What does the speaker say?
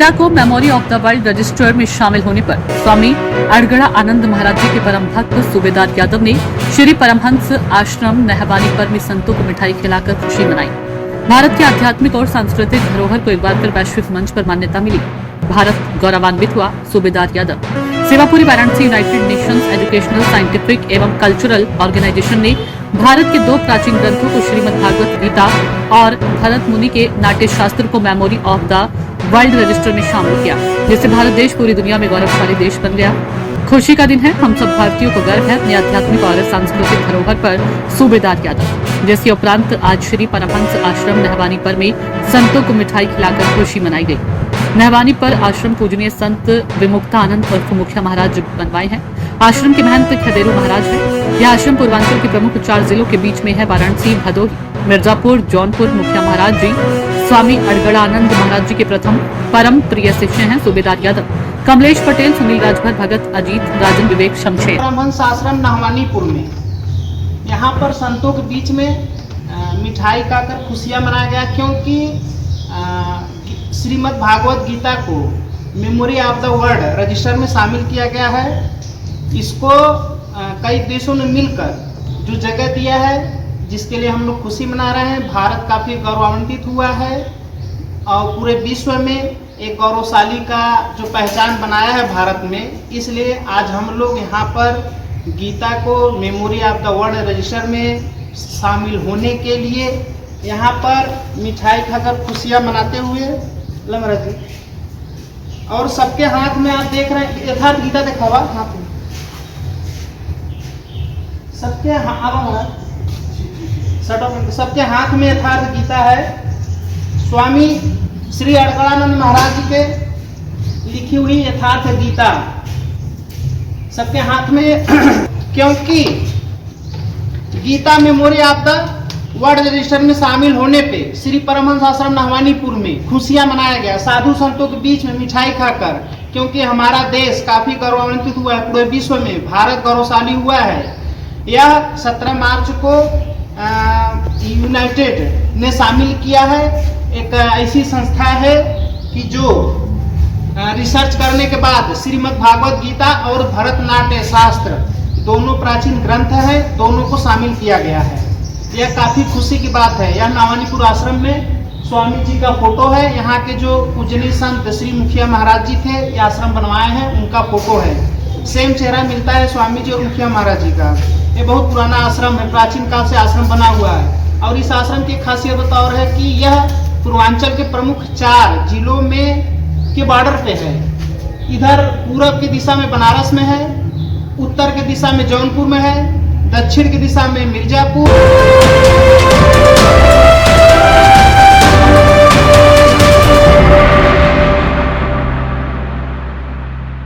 गीता को memory of the world register में शामिल होने पर स्वामी अड़गड़ा आनंद महाराज जी के परम भक्त सूबेदार यादव ने श्री परमहंस आश्रम नहवानी पर में संतों को मिठाई खिलाकर खुशी मनाई। भारत के आध्यात्मिक और सांस्कृतिक धरोहर को एक बार फिर वैश्विक मंच पर मान्यता मिली। भारत गौरवान्वित हुआ। सूबेदार Yadav Sevapuri Varanasi United Nations educational scientific एवं कल्चरल ऑर्गेनाइजेशन ने भारत के 2 प्राचीन ग्रंथों को श्रीमद् भागवत गीता और भरत मुनि के नाट्य शास्त्र को memory of the world register में शामिल किया, जिससे भारत देश पूरी दुनिया में गौरवशाली देश बन गया। खुशी का दिन है। हम सब भारतीयों को गर्व है अपनी आध्यात्मिक और सांस्कृतिक धरोहर पर। सूबेदार यादव जिसके उपरांत आज श्री परमहंस आश्रम नहवानी पर में संतों को मिठाई खिलाकर खुशी मनाई गई। नहवानी पर आश्रम पूजनीय संत विमुक्तानंद उर्फ मुखिया महाराज बनवाए हैं। आश्रम के महंत खदेरू महाराज है। यह आश्रम पूर्वांचल के प्रमुख 4 जिलों के बीच में है। वाराणसी, भदोही, मिर्जापुर, जौनपुर। मुखिया महाराज जी स्वामी अड़गड़ा आनंद महाराज जी के प्रथम परम प्रिय शिष्य हैं। सूबेदार यादव कमलेश पटेल, सुनील राजभर, भगत अजीत, राजन, विवेक, शमशेर। परमहंस आश्रम नहवानीपुर में यहाँ पर संतों के बीच में मिठाई खाकर खुशियाँ मनाया गया, क्योंकि श्रीमद् भागवत गीता को memory of the world register में शामिल किया गया है। इसको कई देशों ने मिलकर जो जगह दिया है, जिसके लिए हम लोग खुशी मना रहे हैं। भारत काफ़ी गौरवान्वित हुआ है और पूरे विश्व में एक गौरवशाली का जो पहचान बनाया है भारत में। इसलिए आज हम लोग यहाँ पर गीता को memory of the world register में शामिल होने के लिए यहाँ पर मिठाई खाकर खुशियाँ मनाते हुए लमराज जी, और सबके हाथ में आप देख रहे हैं यथार्थ गीता दिखावा हाथ में सबके हाथ में यथार्थ गीता है। स्वामी श्री अड़गड़ानंद महाराज जी के लिखी हुई यथार्थ गीता सबके हाथ में क्योंकि Gita memory of the world register में शामिल होने पे श्री परमहंस आश्रम नहवानीपुर में खुशियां मनाया गया साधु संतों के बीच में मिठाई खाकर, क्योंकि हमारा देश काफी गौरवान्वित हुआ है। पूरे विश्व में भारत गौरवशाली हुआ है। यह 17 मार्च को यूनाइटेड ने शामिल किया है। एक ऐसी संस्था है कि जो रिसर्च करने के बाद श्रीमद् भागवत गीता और भरतनाट्य शास्त्र दोनों प्राचीन ग्रंथ हैं, दोनों को शामिल किया गया है। यह काफी खुशी की बात है। यह नहवानीपुर आश्रम में स्वामी जी का फोटो है। यहाँ के जो पूजनीय संत श्री मुखिया महाराज जी थे, ये आश्रम बनवाए हैं, उनका फोटो है। सेम चेहरा मिलता है स्वामी जी और मुखिया महाराज जी का। ये बहुत पुराना आश्रम है, प्राचीन काल से आश्रम बना हुआ है। और इस आश्रम की खासियत और है कि यह पूर्वांचल के प्रमुख 4 जिलों में के बॉर्डर पे है। इधर पूरब की दिशा में बनारस में है, उत्तर की दिशा में जौनपुर में है, दक्षिण की दिशा में मिर्जापुर।